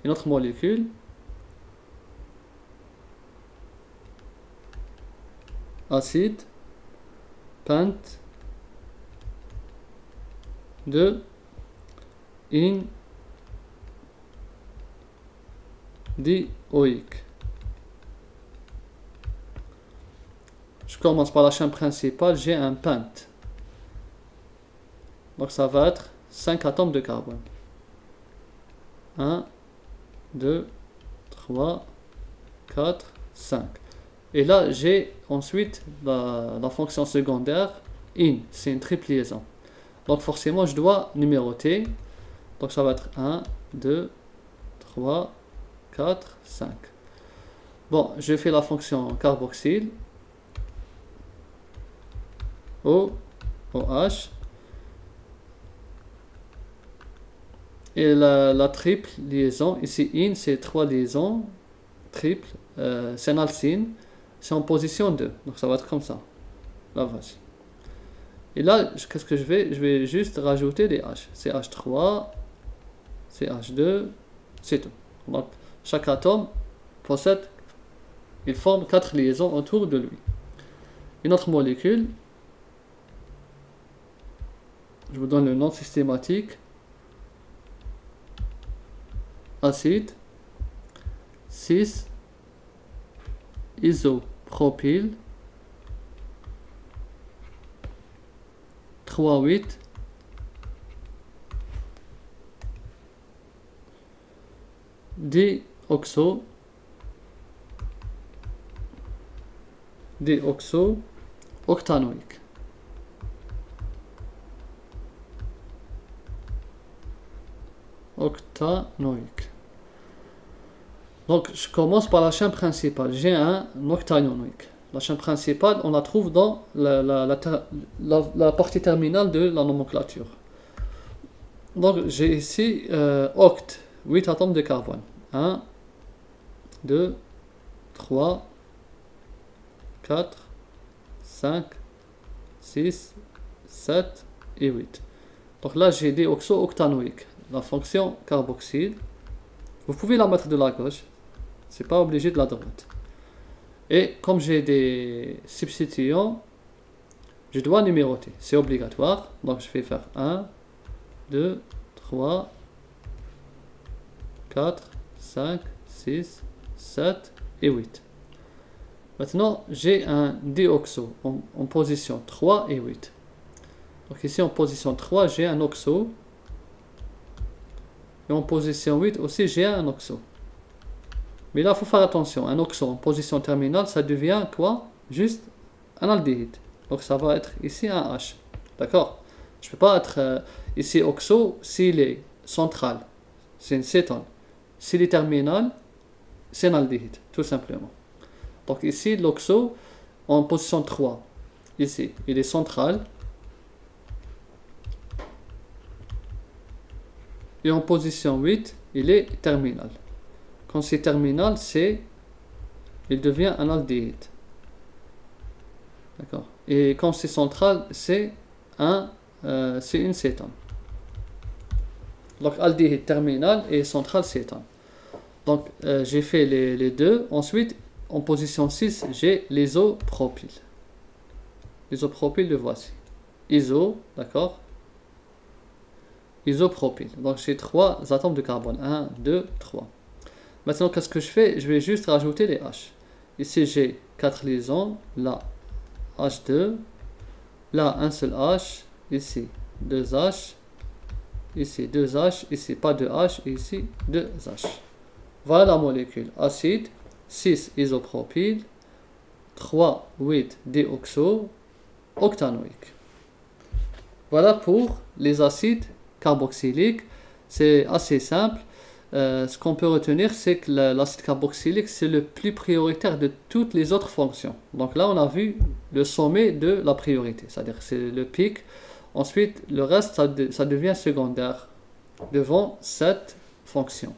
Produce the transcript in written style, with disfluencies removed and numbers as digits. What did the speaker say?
une autre molécule. Acide pent de dioïque. Je commence par la chaîne principale, j'ai un pent. Donc ça va être 5 atomes de carbone. 1, 2, 3, 4, 5. Et là, j'ai ensuite la fonction secondaire in, c'est une triple liaison. Donc forcément, je dois numéroter. Donc ça va être 1, 2, 3, 4, 5. Bon, je fais la fonction carboxyle. OH. Et la triple liaison, ici in, c'est 3 liaisons. Triple, c'est un alcyne. C'est en position 2. Donc ça va être comme ça. Là, voici. Et là, qu'est-ce que je vais? Je vais juste rajouter des H. C'est H3, c'est H2, c'est tout. Donc chaque atome possède, il forme 4 liaisons autour de lui. Une autre molécule, je vous donne le nom systématique. Acide 6 isopropyl 3,8 déoxo-octanoïque. Octanoïque. Donc je commence par la chaîne principale. J'ai un octanoïque. La chaîne principale, on la trouve dans la partie terminale de la nomenclature. Donc j'ai ici oct, 8 atomes de carbone. 1, 2, 3, 4, 5, 6, 7 et 8. Donc là j'ai des oxo-octanoïques. La fonction carboxyle, vous pouvez la mettre de la gauche, c'est pas obligé de la droite. Et comme j'ai des substituants, je dois numéroter, c'est obligatoire. Donc je vais faire 1, 2, 3, 4, 5, 6, 7 et 8. Maintenant, j'ai un dioxo en position 3 et 8. Donc ici en position 3, j'ai un oxo. Et en position 8 aussi, j'ai un oxo. Mais là, il faut faire attention. Un oxo en position terminale, ça devient quoi? Juste un aldéhyde. Donc ça va être ici un H. D'accord? Je ne peux pas être ici oxo s'il est central. C'est une cétone. S'il est terminal, c'est un aldéhyde. Tout simplement. Donc ici, l'oxo en position 3. Ici, il est central. Et en position 8, il est terminal. Quand c'est terminal, il devient un aldéhyde. D'accord. Et quand c'est central, c'est une cétone. Donc aldéhyde terminal et central cétone. Donc j'ai fait les deux. Ensuite, en position 6, j'ai l'isopropyl. L'isopropyl, le voici. Iso, d'accord. Isopropyl. Donc j'ai 3 atomes de carbone. 1, 2, 3. Maintenant, qu'est-ce que je fais? Je vais juste rajouter les H. Ici, j'ai 4 liaisons. Là, H2. Là, un seul H. Ici, 2 H. Ici, 2 H. Ici, pas de H. Et ici, 2 H. Voilà la molécule. Acide, 6 isopropyl, 3, 8 déoxo, octanoïque. Voilà pour les acides carboxyliques. C'est assez simple. Ce qu'on peut retenir, c'est que l'acide carboxylique, c'est le plus prioritaire de toutes les autres fonctions. Donc là, on a vu le sommet de la priorité, c'est-à-dire c'est le pic. Ensuite, le reste, ça devient secondaire devant cette fonction.